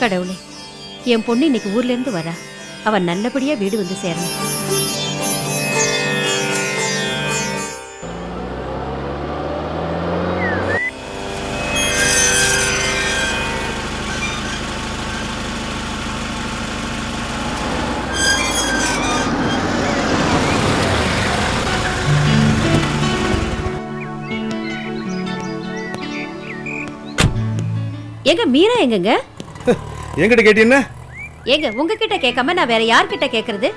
கடவுளே, என் பொண்ணு இன்னைக்கு ஊர்ல இருந்து வரா. அவன் நல்லபடியா வீடு வந்து சேரணும். எங்க மீரா எங்கங்க? என்கிட்ட கேட்டீங்கன்னா ஏங்க உங்ககிட்ட கேட்காம நான் வேற யார்கிட்ட கேக்குறது?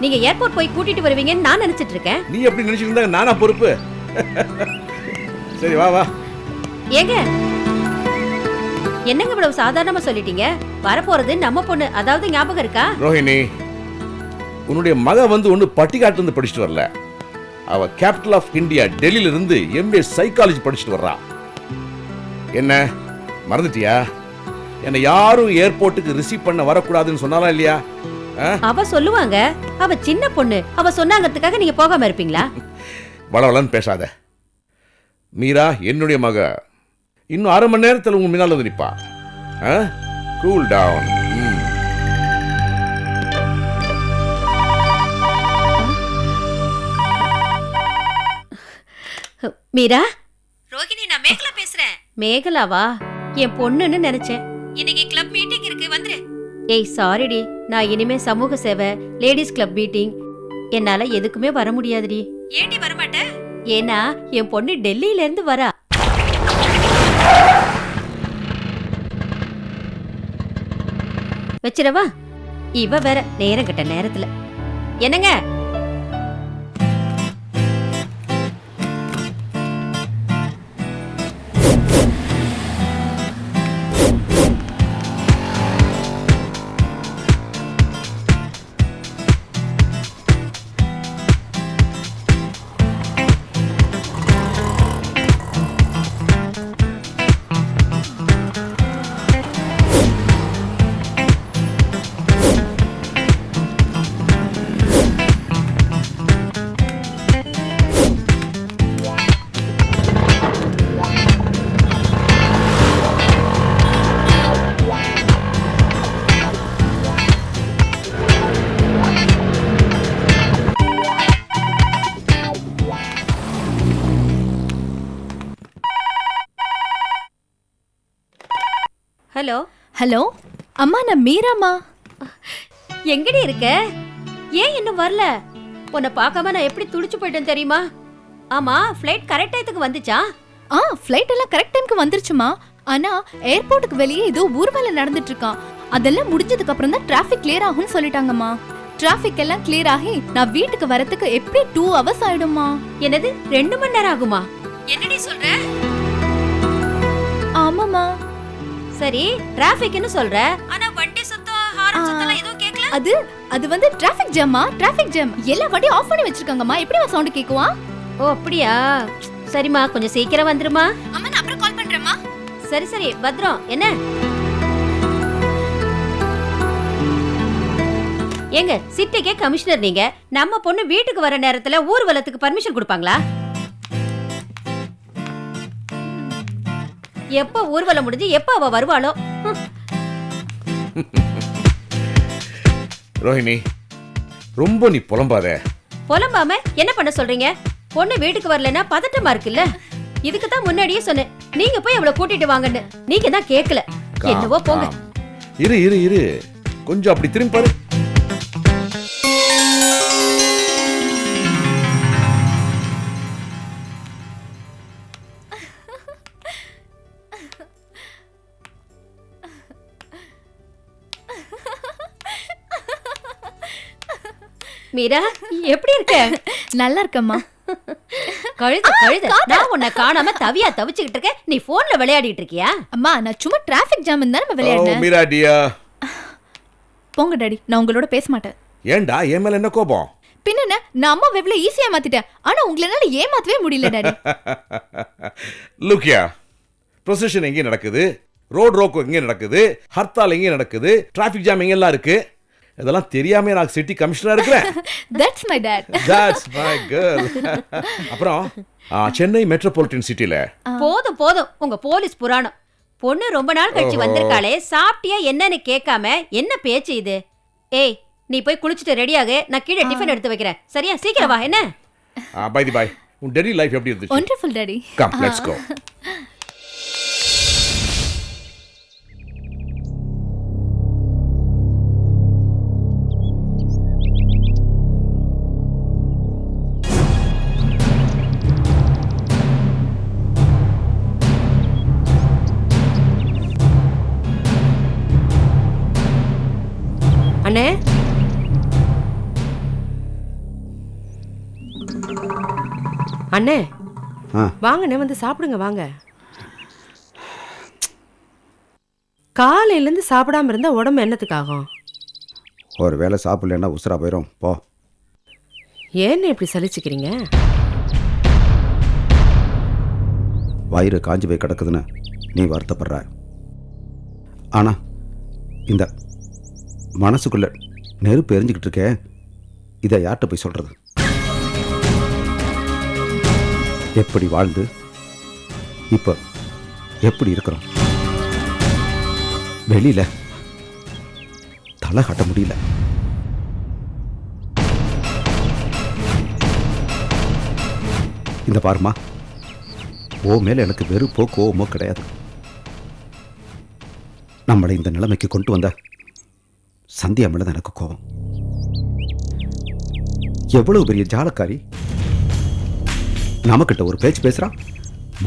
நீங்க ஏர்போர்ட் போய் கூட்டிட்டு வருவீங்கன்னு நான் நினைச்சிட்டு இருக்கேன். நீ எப்படி நினைச்சிட்டு இருந்தா நானா பொறுப்பு? சரி வா வா. ஏங்க என்னங்க இவ்வளவு சாதாரணமா சொல்லிட்டீங்க? வரப்போறது நம்ம பொண்ணு, அதாவது ஞாபகம் இருக்கா? ரோஹிணி, உன்னுடைய மக வந்து ஒண்ணு பட்டிக்காட்டு இருந்து படிச்சுட்டு வரல. அவ கேபிட்டல் ஆஃப் இந்தியா டெல்லியில இருந்து MA சைக்காலஜி படிச்சுட்டு வர்றா. என்ன மறந்துட்டியா? என்ன யாரும் ஏர்போர்ட்டுக்கு ரிசீவ் பண்ண வரக்கூடாதுன்னு சொன்னாலா இல்லையா? அவ சொல்லுவாங்க, அவ சின்ன பொண்ணு, அவ சொன்னாங்கிறதுக்காக நீங்க போகாம இருப்பீங்களா? வளவளன்னு பேசாத மீரா. என்னுடைய மக இன்னும் 1/2 மணி நேரத்தில் உங்க முன்னால வந்து நிப்பா. Cool down. மீரா, ரோகிணி, நான் மேகலா பேசுறேன். மேகலாவா? என் பொண்ணுன்னு நினைச்சேன். இன்னைக்கு கிளப் மீட்டிங் இருக்கு, வந்துரு. ஏய் சாரிடி, நான் இனிமே சமூக சேவை, லேடிஸ் கிளப் மீட்டிங், என்னால எதுக்குமே வர முடியாதுடி. ஏண்டி வர மாட்ட? ஏன்னா என் பொண்ணு டெல்லியில இருந்து வரா. வச்சிரவா? இவ வேற நேரம் கட்ட நேரத்துல. என்னங்க? ஹலோ ஹலோ அம்மா, நான் மீராமா. எங்கடி இருக்க? ஏன் இன்னும் வரல? உன்னை பார்க்காம நான் எப்படி துடிச்சு போயிட்டேன் தெரியுமா? ஆமா, ஃப்ளைட் கரெக்ட் டைத்துக்கு வந்துச்சா? ஃப்ளைட் எல்லாம் கரெக்ட் டைம்க்கு வந்துருச்சுமா. ஆனா ஏர்போர்ட்டுக்கு வெளியே ஏதோ ஊர்வலம் நடந்துட்டு இருக்கான். அதெல்லாம் முடிஞ்சதுக்கு அப்புறம் தான் டிராஃபிக் கிளியர் ஆகும்னு சொல்லிட்டாங்கம்மா. டிராஃபிக் எல்லாம் கிளியர் ஆகி நான் வீட்டுக்கு வரதுக்கு எப்படி 2 hours ஆயிடுமா. என்னது 2 மணி நேரம் ஆகுமா? என்னடி சொல்ற? ஆமாமா. சரி, டிராஃபிக்னு சொல்ற, ஆனா வண்டி சத்தம், ஹாரன் சத்தம் எதுவும் கேட்கல. அது வந்து டிராஃபிக் ஜாமா. Traffic jam. எல்லா வண்டியும் ஆஃப் பண்ணி வச்சிருக்காங்கம்மா. எப்படி சவுண்ட் கேக்குவா? ஓ அப்படியா? சரிம்மா, கொஞ்சம் சீக்கிரம் வந்துருமா. அம்மா, நான் அப்புறம் கால் பண்றேம்மா. சரி சரி, பத்ரம். என்ன ஏங்க, சிட்டிக்கே கமிஷனர் நீங்க, நம்ம பொண்ணு வீட்டுக்கு வர நேரத்துல ஊர்வலத்துக்கு பர்மிஷன் கொடுப்பாங்களா? எப்ப ஊர்வலம் முடிஞ்சு எப்ப அவ வருவாளோ? ரோஹிணி, ரொம்ப நீ புலம்பாத. புலம்பாம என்ன பண்ண சொல்றீங்க? பொண்ணு வீட்டுக்கு வரலன்னா பதட்டமா இருக்குல்ல. இதுக்கு தான் முன்னாடியே சொன்னேன், நீங்க போய் அவளை கூட்டிட்டு வாங்கன்னு. நீங்க தான் கேட்கல. என்னவோ போங்க. இரு இரு இரு, கொஞ்சம் அப்படி திரும்பி பாரு. மீரா, எப்படி இருக்க? நல்லா இருக்கம்மா. கழுத கழுத, நான் உன்னை காணாம தவியா தவிச்சுக்கிட்டு இருக்கேன். நீ போன்ல விளையாடிட்டு இருக்கியா? அம்மா, நான் சும்மா டிராஃபிக் ஜாம் இருந்தா விளையாடுறேன். மீரா டியா, போங்க டாடி, நான் உங்களோட பேச மாட்டேன். ஏன்டா என் மேல என்ன கோபம்? பின்ன நான் அம்மா வெவ்ல ஈஸியா மாத்திட்டேன். ஆனா உங்களால ஏமாத்தவே முடியல டாடி. லுக்கியா, ப்ரொசஷன் எங்கே நடக்குது, ரோட் ரோக்கோ எங்கே நடக்குது, ஹர்த்தால் எங்கே நடக்குது, டிராஃபிக் ஜாம் எங்கெல்லாம் இருக்கு, இதெல்லாம் தெரியாம நான் சிட்டி கமிஷனரா இருக்கிறேன். That's my dad. That's my girl. அப்புறம் சென்னை மெட்ரோபாலிட்டன் சிட்டில போதும் போதும் உங்க போலீஸ் புராணம். பொண்ணு ரொம்ப நாள் கழிச்சு வந்திருக்காளே, சாப்பிட்டியா என்னன்னு கேட்காம என்ன பேச்சு இது? ஏய், நீ போய் குளிச்சுட்டு ரெடியாக, நான் கீழே டிஃபன் எடுத்து வைக்கிறேன். சரியா? சீக்கிரம் வா. என்ன? பை தி பை, உன் டெல்லி லைஃப் எப்படி இருந்துச்சு? Wonderful daddy. Come let's go. அண்ணே, அண்ணே வாங்கண்ணே, வந்து சாப்பிடுங்க வாங்க. காலையிலேருந்து சாப்பிடாம இருந்தா உடம்பு என்னத்துக்காகும்? ஒரு வேளை சாப்பிடலன்னா உசுரா போயிடும். போ. ஏன்னு இப்படி சலிச்சுக்கிறீங்க? வயிறு காஞ்சி போய் கிடக்குதுன்னு நீ வருத்தப்படுற. ஆனால் இந்த மனசுக்குள்ள நெருப்பு எரிஞ்சுக்கிட்டு இருக்கே, இதை யார்கிட்ட போய் சொல்கிறது? எப்படி வாழ்ந்து இப்போ எப்படி இருக்கிறோம்? வெளியில் தலை காட்ட முடியல. இந்த பாருமா, ஓ மேலே எனக்கு வெறுப்போ கோவமோ கிடையாது. நம்மளை இந்த நிலைமைக்கு கொண்டு வந்த சந்தியா மேல தான் எனக்கு கோவம். எவ்வளவு பெரிய ஜாலக்காரி! நமக்கிட்ட ஒரு பேச்சு பேசுறான்,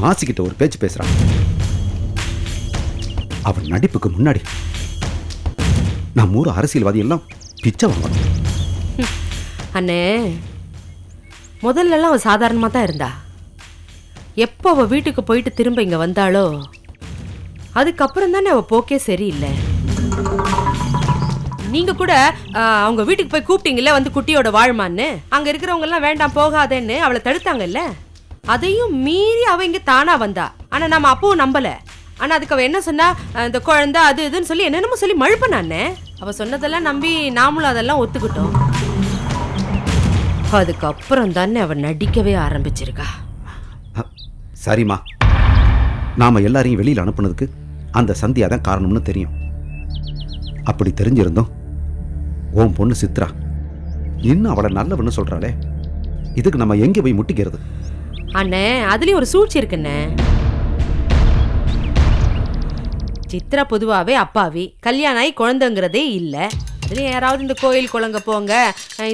மாசிக்கிட்ட ஒரு பேச்சு பேசுறான். அவன் நடிப்புக்கு முன்னாடி நம்ம ஊர் அரசியல்வாதி எல்லாம் பிச்சை வாங்கணும். அண்ணே, முதல்லலாம் அவள் சாதாரணமாக தான் இருந்தா. எப்போ அவள் வீட்டுக்கு போயிட்டு திரும்ப இங்கே வந்தாளோ அதுக்கப்புறம் தானே அவள் போக்கே சரியில்லை. நீங்க கூட அவங்க வீட்டுக்கு போய் கூப்பிட்டீங்கல்ல, வந்து குட்டியோட வாழ்மான்னு. அங்க இருக்கிறவங்க எல்லாம் வேண்டாம் போகாதேன்னு அவளை தடுத்தாங்கல்ல. அதையும் மீறி அவ இங்க தானா வந்தா. ஆனா நம்ம அப்பவும் நம்பல. ஆனா அதுக்கு அவ என்ன சொன்னா, இந்த குழந்தை அது இதுன்னு சொல்லி என்னென்னமோ சொல்லி மழுப்பனானே. அவ சொன்னதெல்லாம் நம்பி நாமளும் அதெல்லாம் ஒத்துக்கிட்டோம். அதுக்கப்புறம் தானே அவ நடிக்கவே ஆரம்பிச்சிருக்கா. சரிம்மா, நாம எல்லாரையும் வெளியில் அனுப்புனதுக்கு அந்த சந்தியா தான் காரணம்னு தெரியும். அப்படி தெரிஞ்சிருந்தோம் உன் பொண்ணு சித்ரா இன்னும் அவளை நல்லவன்னு சொல்றாளே, இதுக்கு நம்ம எங்கே போய் முட்டிக்கிறது? அண்ணே, அதுலயும் ஒரு சூழ்ச்சி இருக்குண்ணே. சித்ரா பொதுவாவே அப்பாவி, கல்யாணம் ஆகி குழந்தைங்கிறதே இல்லை. அதுலயும் யாராவது இந்த கோயில் குளங்க போங்க,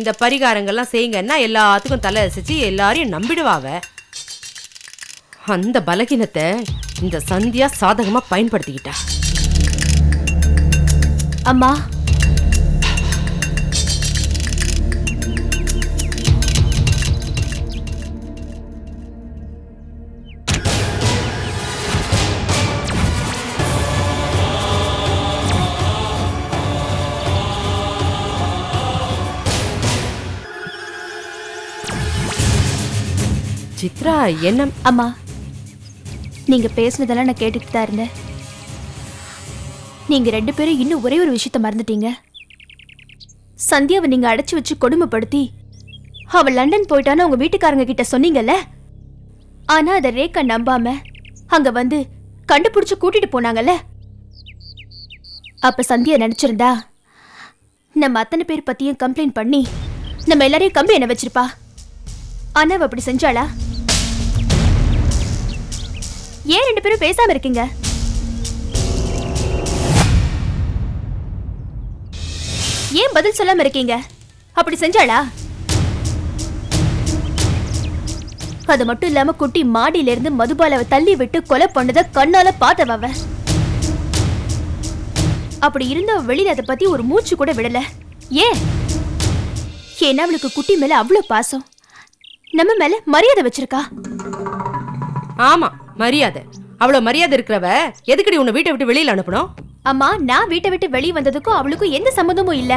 இந்த பரிகாரங்கள்லாம் செய்யுங்கன்னா எல்லாத்துக்கும் தலை அசைச்சு எல்லாரையும் நம்பிடுவாவ. அந்த பலகீனத்தை இந்த சந்தியா சாதகமா பயன்படுத்திக்கிட்டா. அம்மா, சித்ரா என்ன? அம்மா, நீங்க பேசுனதெல்லாம் நான் கேட்டுட்டு தான் இருந்தேன். நீங்க 2 பேரும் இன்னும் ஒரே ஒரு விஷயத்த மறந்துட்டீங்க. சந்தியாவை நீங்க அடைச்சு வச்சு கொடுமைப்படுத்தி அவ லண்டன் போயிட்டான்னு உங்க வீட்டுக்காரங்க கிட்ட சொன்னீங்கல்ல. ஆனா அதை ரேகா நம்பாம அங்க வந்து கண்டுபிடிச்சு கூட்டிட்டு போனாங்கல்ல. அப்ப சந்தியா நினைச்சிருந்தா நம்ம அத்தனை பேர் பத்தியும் கம்ப்ளைண்ட் பண்ணி நம்ம எல்லாரையும் கம்பி என்ன வச்சிருப்பா. ஆனா அவ அப்படி செஞ்சாளா? ஏன் 2 பேரும் பேசாம இருக்கீங்க? ஏன் பதில் சொல்லாம இருக்கீங்க? அப்படி செஞ்சாளா? அது மட்டும் இல்லாம குட்டி மாடியில இருந்து மதுபாலாவை தள்ளி விட்டு கொலை பண்ணத கண்ணால பார்த்தவ. அப்படி இருந்த வெளியில அதை பத்தி ஒரு மூச்சு கூட விடல. ஏன்? ஏன்னா அவளுக்கு குட்டி மேல அவ்வளவு பாசம், நம்ம மேல மரியாதை வச்சிருக்கா. ஆமா, மரியாதை. அவ்வளவு மரியாதை இருக்கிறவ எதுக்கடி உன்னை வீட்டை விட்டு வெளியில அனுப்பணும்? அம்மா, நான் வீட்டை விட்டு வெளியே வந்ததுக்கும் அவளுக்கும் எந்த சம்மந்தமும் இல்ல.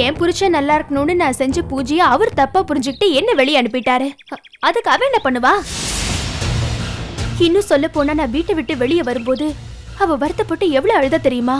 என் புருஷன் நல்லா இருக்கணும்னு நான் செஞ்ச பூஜையை அவர் தப்பா புரிஞ்சுக்கிட்டு என்ன வெளியே அனுப்பிட்டாரு. அதுக்கு அவ என்ன பண்ணுவா? இன்னும் சொல்ல போனா, நான் வீட்டை விட்டு வெளியே வரும்போது அவ வருத்தப்பட்டு எவ்வளவு அழுத தெரியுமா?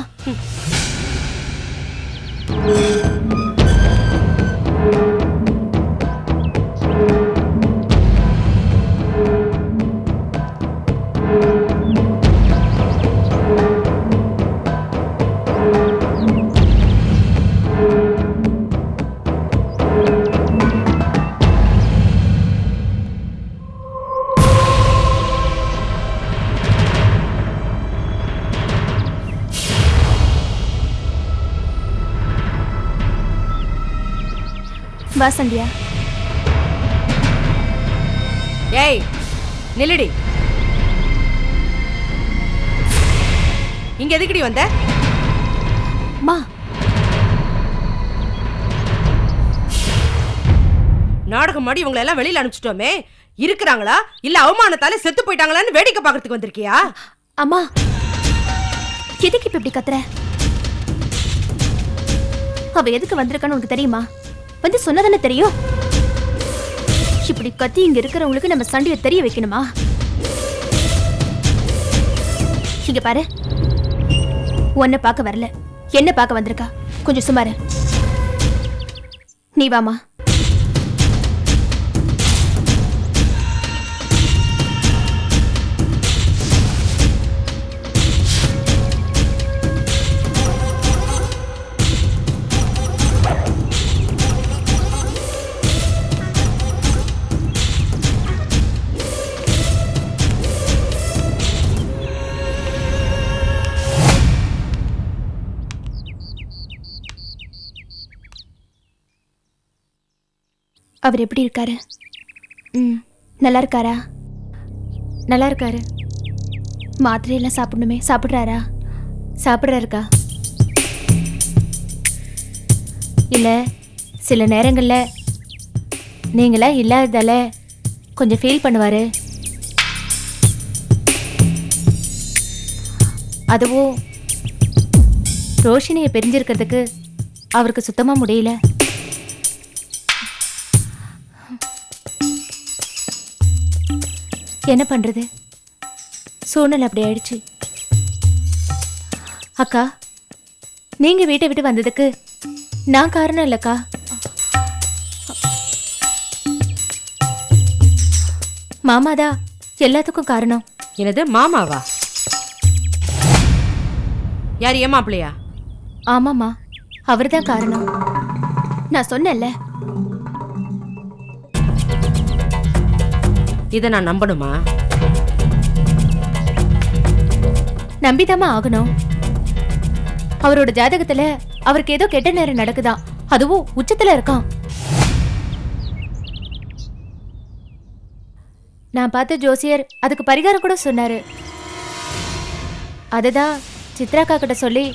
வா சந்தியா. ஏய் நில்லடி. இங்க எதுக்குடி வந்த? மா நாடகம் மாடி இவங்களை எல்லாம் வெளியில அனுப்பிச்சிட்டோமே, இருக்கிறாங்களா இல்ல அவமானத்தால செத்து போயிட்டாங்களான்னு வேடிக்கை பார்க்கறதுக்கு வந்திருக்கியா? அம்மா எதுக்கு இப்ப இப்படி கத்துற? அவ எதுக்கு வந்திருக்கான்னு உனக்கு தெரியுமா? வந்து சொன்னதானே தெரியும். இப்படி கத்தி இங்க இருக்கிறவங்களுக்கு நம்ம சண்டையை தெரிய வைக்கணுமா? இங்க பாரு, உன்னை பார்க்க வரல, என்ன பார்க்க வந்திருக்கா. கொஞ்சம் சுமாரு. நீ வாமா. அவர் எப்படி இருக்காரு? நல்லா இருக்காரா? நல்லா இருக்காரு. மாத்திரையெல்லாம் சாப்பிடணுமே, சாப்பிட்றாரா? சாப்பிட்றாருக்கா? இல்லை, சில நேரங்களில் நீங்களா இல்லாததால கொஞ்சம் ஃபீல் பண்ணுவார். அதுவும் ரோஷினியை பிரிஞ்சிருக்கிறதுக்கு அவருக்கு சுத்தமாக முடியல. என்ன பண்றது, சூழ்நிலை அப்படி ஆயிடுச்சு. அக்கா, நீங்க வீட்டை விட்டு வந்ததுக்கு நான் காரணம் இல்லக்கா. மாமாதான் எல்லாத்துக்கும் காரணம். என்னது மாமாவா? யார், ஏன் மாப்பிள்ளையா? ஆமாம்மா, அவர்தான் காரணம். நான் சொன்னேன்ல. இதை நான் நம்பணுமா? நம்பிதாமா ஆகணும். அவரோட ஜாதகத்துல அவருக்கு ஏதோ கெட்ட நேரம் நடக்குதாம், அதுவும் உச்சத்துல இருக்கான். நான் பார்த்த ஜோசியர் அதுக்கு பரிகாரம் கூட சொன்னாரு. அதுதான் சித்ராக்கா கிட்ட சொல்லி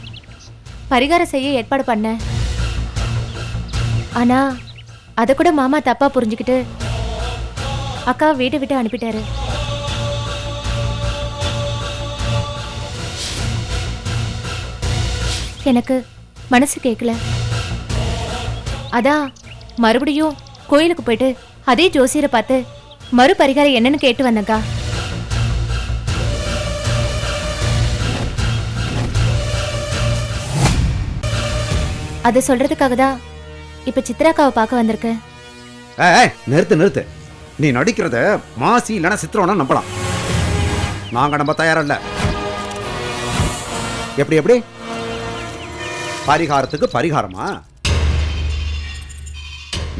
பரிகாரம் செய்ய ஏற்பாடு பண்ண. ஆனா அதை கூட மாமா தப்பா புரிஞ்சுக்கிட்டு அக்கா வீட்டை விட்டு அனுப்பிட்டாரு. எனக்கு மனசு கேட்கல. அதான் மறுபடியும் கோயிலுக்கு போயிட்டு அதே ஜோசியரை பார்த்து மறு பரிகாரம் என்னன்னு கேட்டு வந்தேங்க்கா. அதை சொல்றதுக்காக தான் இப்ப சித்ராக்காவை பார்க்க வந்திருக்கேன். நிறுத்து. நீ நடிக்கிறத மாசி இல்லைன்னா சித்திரம்னா நம்பலாம். நாங்க நம்ப தயாரா இல்ல. எப்படி பரிகாரத்துக்கு பரிகாரமா?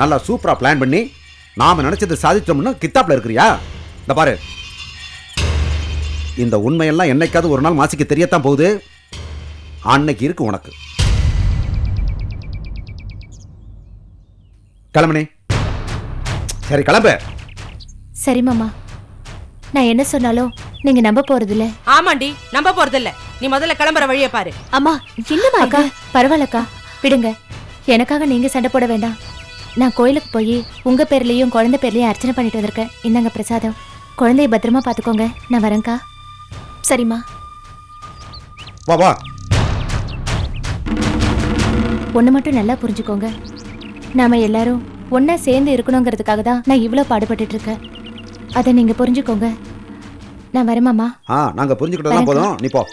நல்லா சூப்பரா பிளான் பண்ணி நாம நினைச்சது சாதிச்சோம்னு கித்தாப்ல இருக்கிறியா? இந்த பாரு, இந்த உண்மையெல்லாம் என்னைக்காவது ஒரு நாள் மாசிக்கு தெரியத்தான் போகுது. அன்னைக்கு இருக்கு உனக்கு. கிளம்புனே. சரி கிளம்பு. சரி மாமா, நான் என்ன சொன்னாலும் நீங்க நம்ப போறது இல்ல. ஆமாண்டி, நம்ப போறது இல்ல. நீ முதல்ல கிளம்புற வழியை பாரு. அம்மா என்னமா அக்கா? பரவாயில்லக்கா, விடுங்க. எனக்காக நீங்க சண்டை போட வேண்டாம். நான் கோயிலுக்கு போய் உங்க பேர்லயும் குழந்தை பேர்லயும் அர்ச்சனை பண்ணிட்டு வந்திருக்கேன். இந்தாங்க பிரசாதம். குழந்தைய பத்திரமா பாத்துக்கோங்க. நான் வரேன்க்கா. சரிம்மா. வா. ஒண்ணு மட்டும் நல்லா புரிஞ்சுக்கோங்க. நாம எல்லாரும் ஒன்னா சேர்ந்து இருக்கணுங்கிறதுக்காக தான் நான் இவ்வளவு பாடுபட்டு இருக்கேன். அதை நீங்க புரிஞ்சுக்கோங்க. நான் வரேமாமா. நாங்க புரிஞ்சுக்கிட்டதான் போதும். நீ போ.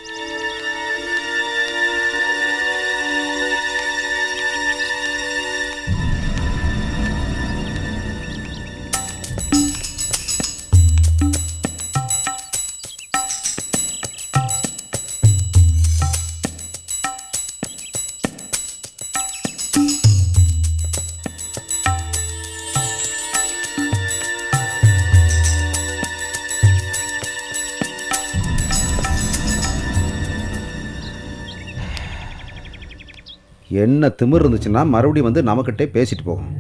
என்ன திமிர் இருந்துச்சுன்னா மறுபடியும் வந்து நமக்கிட்டே பேசிட்டு போகும்.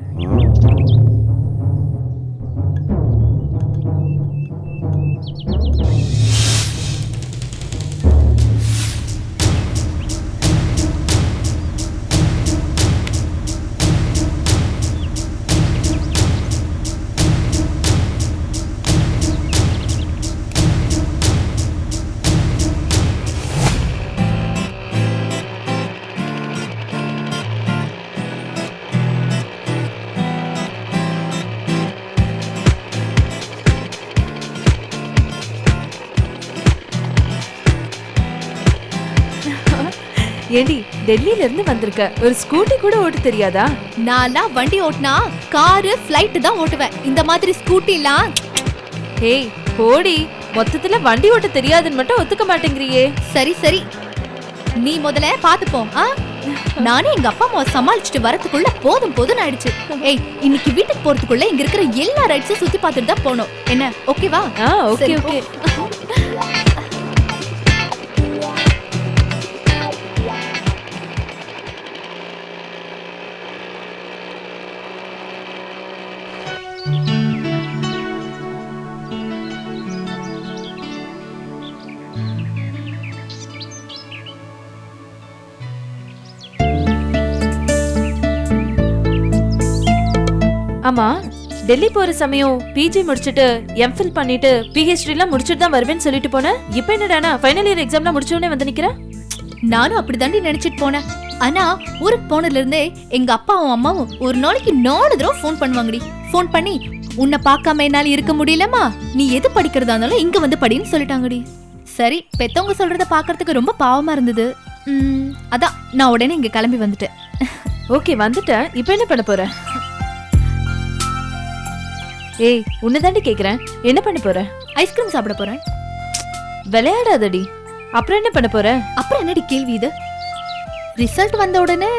ஏண்டி டெல்லியில இருந்து வந்திருக்க, ஒரு ஸ்கூட்டி கூட ஓட்ட தெரியாதா? நான்லாம் வண்டி ஓட்டினா காரு ஃப்ளைட் தான் ஓட்டுவேன். இந்த மாதிரி ஸ்கூட்டிலாம் ஏய் போடி, மொத்தத்துல வண்டி ஓட்ட தெரியாதுன்னு மட்டும் ஒத்துக்க மாட்டேங்கிறியே. சரி சரி, நீ முதல்ல பாத்துப்போம். நானே எங்க அப்பா அம்மாவை சமாளிச்சுட்டு வரதுக்குள்ள போதும் போதும் ஆயிடுச்சு. ஏய், இன்னைக்கு வீட்டுக்கு போறதுக்குள்ள இங்க இருக்கிற எல்லா ரைட்ஸும் சுத்தி பார்த்துட்டு தான் போனோம். என்ன ஓகேவா? Okay okay. ஆமா, டெல்லி போற சமயம் பிஜி முடிச்சிட்டு எம்ஃபில் பண்ணிட்டு பிஹெச்டி எல்லாம் முடிச்சிட்டு தான் வருவேன்னு சொல்லிட்டு போனேன். இப்போ என்னடானா ஃபைனல் இயர் எக்ஸாம்லாம் முடிச்ச உடனே வந்து நிக்கிறேன். நானும் அப்படிதாண்டி நினைச்சிட்டு போனேன். ஆனா ஊருக்கு போனதுல இருந்தே எங்க அப்பாவும் அம்மாவும் ஒரு நாளைக்கு 4 தடவை ஃபோன் பண்ணுவாங்கடி. ஃபோன் பண்ணி உன்னை பார்க்காம என்னால இருக்க முடியலமா, நீ எது படிக்கிறதா இருந்தாலும் இங்க வந்து படின்னு சொல்லிட்டாங்கடி. சரி, பெத்தவங்க சொல்றத பாக்குறதுக்கு ரொம்ப பாவமா இருந்தது. அதான் நான் உடனே இங்க கிளம்பி வந்துட்டேன். ஓகே வந்துட்டேன், இப்போ என்ன பண்ண போற? ஏய் உன்னதாண்டி கேக்குறேன், என்ன பண்ண போற? ஐஸ்கிரீம் சாப்பிட போறேன். விளையாடாதடி, அப்புறம் என்ன பண்ண போற? அப்புறம் என்னடி கேள்வி இது? ரிசல்ட் வந்த உடனே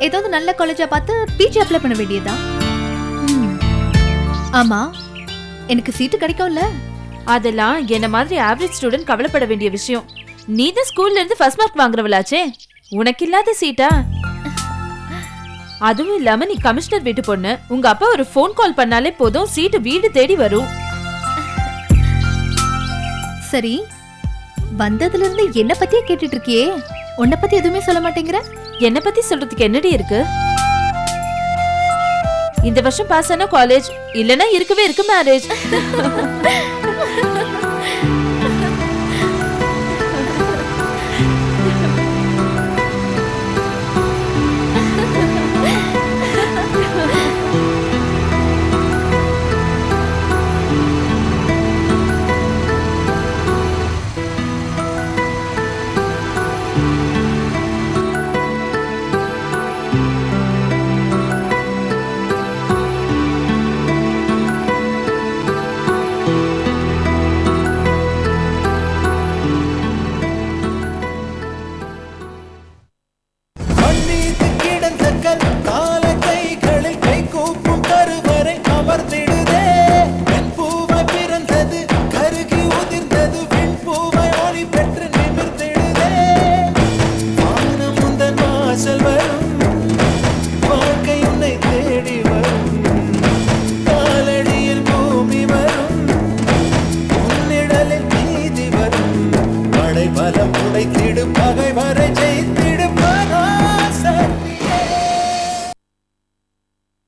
ஏதாவது நல்ல காலேஜா பார்த்து பிஜி அப்ளை பண்ண வேண்டியதுதான். ஆமா, எனக்கு சீட்டு கிடைக்கும்ல? அதெல்லாம் என்ன மாதிரி ஆவரேஜ் ஸ்டூடெண்ட் கவலைப்பட வேண்டிய விஷயம். நீ தான் ஸ்கூல்ல இருந்து ஃபர்ஸ்ட் மார்க் வாங்குறவளாச்சே, உனக்கு இல்லாத சீட்டா? அதுவும் இல்லாம நீ கமிஷனர் வீட்டு பொண்ணு, உங்க அப்பா ஒரு ஃபோன் கால் பண்ணாலே போதும் சீட்டு வீடு தேடி வரும். சரி, வந்ததுல இருந்து என்ன பத்தியே கேட்டுட்டு இருக்கியே, உன்னை பத்தி எதுவுமே சொல்ல மாட்டேங்கிற? என்ன பத்தி சொல்றதுக்கு என்னடி இருக்கு? இந்த வருஷம் பாஸ் ஆன காலேஜ், இல்லனா இருக்கவே இருக்கு மேரேஜ்.